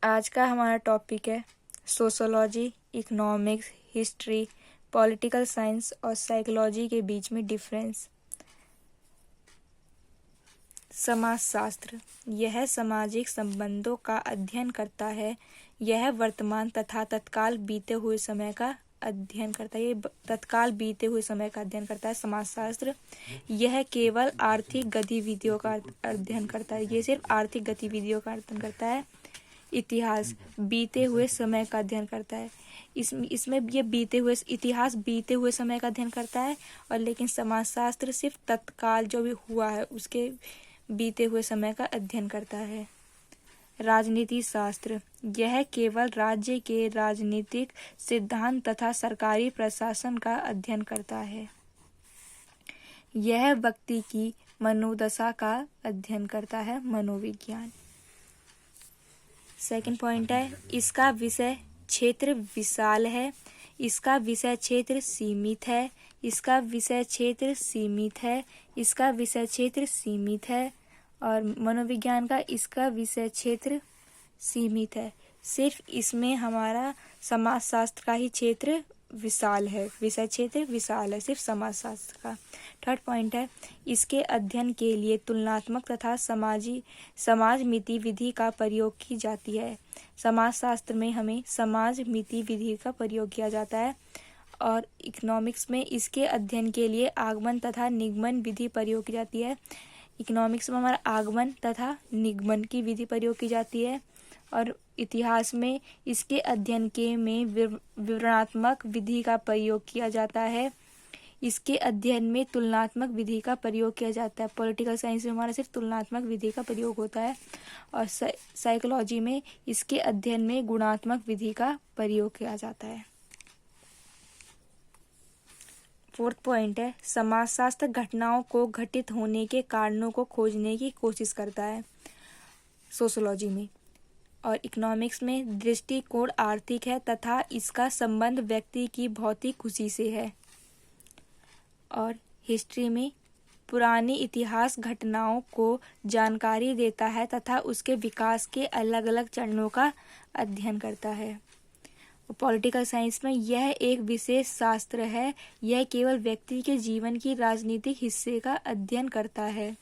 आज का हमारा टॉपिक है sociology, economics, history, political science और साइकोलॉजी के बीच में डिफरेंस। समाजशास्त्र यह सामाजिक संबंधों का अध्ययन करता है। यह वर्तमान तथा तत्काल बीते हुए समय का अध्ययन करता है। समाजशास्त्र यह केवल आर्थिक गतिविधियों का अध्ययन करता है। ये सिर्फ आर्थिक गतिविधियों का अध्ययन करता है। इतिहास बीते हुए समय का अध्ययन करता है। इसमें ये इतिहास बीते हुए समय का अध्ययन करता है, और लेकिन समाजशास्त्र सिर्फ तत्काल जो भी हुआ है उसके बीते हुए समय का अध्ययन करता है। राजनीति शास्त्र यह केवल राज्य के राजनीतिक सिद्धांत तथा सरकारी प्रशासन का अध्ययन करता है। यह व्यक्ति की मनोदशा का अध्ययन करता है, मनोविज्ञान। सेकंड पॉइंट है, इसका विषय क्षेत्र विशाल है, इसका विषय क्षेत्र सीमित है, इसका विषय क्षेत्र सीमित है, इसका विषय क्षेत्र सीमित है, और मनोविज्ञान का इसका विषय क्षेत्र सीमित है। सिर्फ इसमें हमारा समाजशास्त्र का ही क्षेत्र विशाल है, विषय क्षेत्र विशाल है सिर्फ समाजशास्त्र का। थर्ड पॉइंट है, इसके अध्ययन के लिए तुलनात्मक तथा समाजमिति विधि का प्रयोग की जाती है। समाजशास्त्र में हमें समाजमिति विधि का प्रयोग किया जाता है, और इकोनॉमिक्स में इसके अध्ययन के लिए आगमन तथा निगमन विधि प्रयोग की जाती है। इकोनॉमिक्स में हमारा आगमन तथा निगमन की विधि प्रयोग की जाती है, और इतिहास में इसके अध्ययन के में विवरणात्मक विधि का प्रयोग किया जाता है। इसके अध्ययन में तुलनात्मक विधि का प्रयोग किया जाता है। पॉलिटिकल साइंस में हमारा सिर्फ तुलनात्मक विधि का प्रयोग होता है, और साइकोलॉजी में इसके अध्ययन में गुणात्मक विधि का प्रयोग किया जाता है। फोर्थ पॉइंट है, समाजशास्त्र घटनाओं को घटित होने के कारणों को खोजने की कोशिश करता है सोशोलॉजी में, और इकोनॉमिक्स में दृष्टिकोण आर्थिक है तथा इसका संबंध व्यक्ति की भौतिक खुशी से है, और हिस्ट्री में पुरानी इतिहास घटनाओं को जानकारी देता है तथा उसके विकास के अलग अलग चरणों का अध्ययन करता है। पॉलिटिकल साइंस में यह एक विशेष शास्त्र है, यह केवल व्यक्ति के जीवन की राजनीतिक हिस्से का अध्ययन करता है,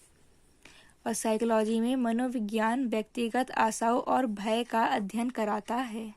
और साइकोलॉजी में मनोविज्ञान व्यक्तिगत आशाओं और भय का अध्ययन कराता है।